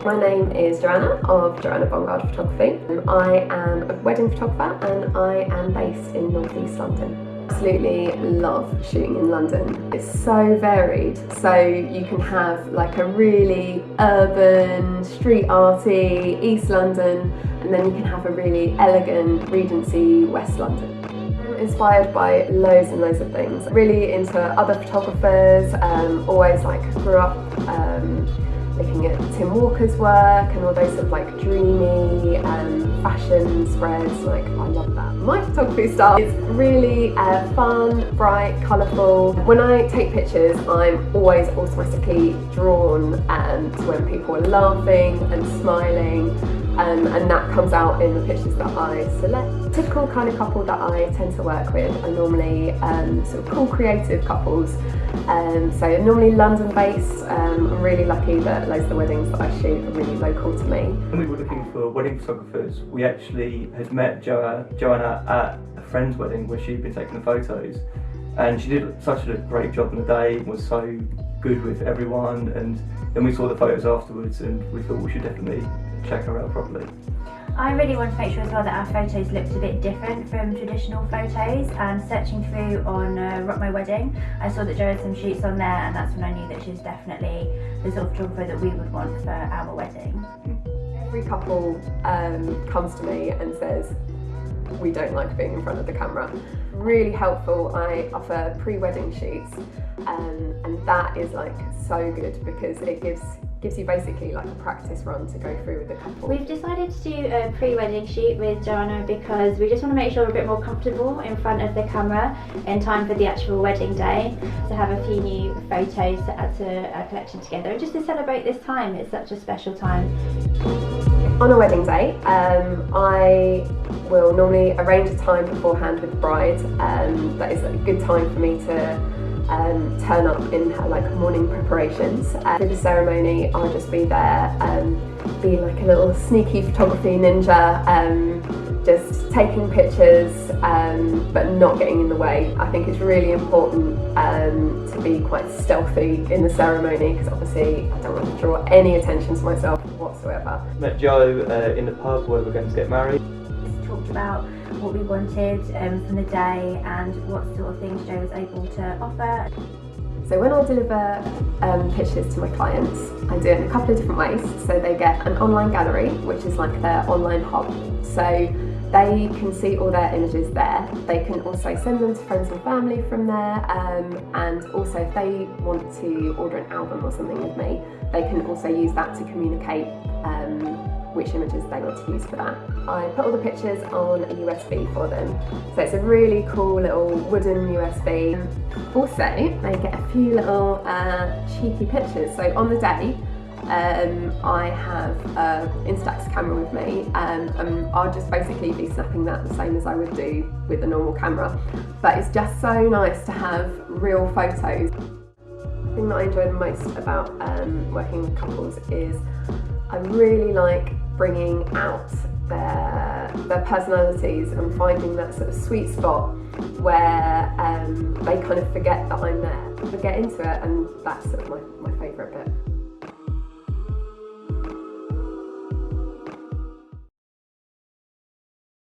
My name is Joanna of Joann Bongard Photography. I am a wedding photographer and I am based in North East London. Absolutely love shooting in London. It's so varied, so you can have like a really urban, street arty East London, and then you can have a really elegant Regency West London. I'm inspired by loads and loads of things. Really into other photographers, always like grew up looking at Tim Walker's work and all those sort of like dreamy fashion spreads. Like, I love that. My photography style is really fun, bright, colourful. When I take pictures, I'm always automatically drawn to when people are laughing and smiling, and that comes out in the pictures that I select. Typical kind of couple that I tend to work with are normally sort of cool creative couples. So normally London based. I'm really lucky that loads of the weddings that I shoot are really local to me. When we were looking for wedding photographers, we actually had met Joanna at a friend's wedding where she'd been taking the photos, and she did such a great job on the day, was so good with everyone, and then we saw the photos afterwards and we thought we should definitely check her out properly. I really wanted to make sure as well that our photos looked a bit different from traditional photos, and searching through on Rock My Wedding, I saw that Jo had some shoots on there, and that's when I knew that she was definitely the sort of photographer that we would want for our wedding. Every couple comes to me and says, we don't like being in front of the camera. Really helpful. I offer pre-wedding shoots, and that is like so good because it gives you basically like a practice run to go through with the couple. We've decided to do a pre-wedding shoot with Joanna because we just want to make sure we're a bit more comfortable in front of the camera in time for the actual wedding day, to have a few new photos to add to our collection together, and just to celebrate this time. It's such a special time. On a wedding day, I will normally arrange a time beforehand with the bride. That is a good time for me to turn up in her like morning preparations. For the ceremony, I'll just be there, be like a little sneaky photography ninja, just taking pictures but not getting in the way. I think it's really important to be quite stealthy in the ceremony, because obviously I don't want to draw any attention to myself whatsoever. Met Jo in the pub where we're going to get married. Talked about what we wanted from the day and what sort of things Jo was able to offer. So when I deliver pictures to my clients, I do it in a couple of different ways. So they get an online gallery, which is like their online hub. So they can see all their images there. They can also send them to friends and family from there, and also if they want to order an album or something with me, they can also use that to communicate which images they want to use for that. I put all the pictures on a USB for them, so it's a really cool little wooden USB. Also, they get a few little cheeky pictures. So on the day, I have an Instax camera with me, and I'll just basically be snapping that the same as I would do with a normal camera. But it's just so nice to have real photos. The thing that I enjoy the most about working with couples is I really like bringing out their personalities and finding that sort of sweet spot where they kind of forget that I'm there. I get into it, and that's sort of my favourite bit.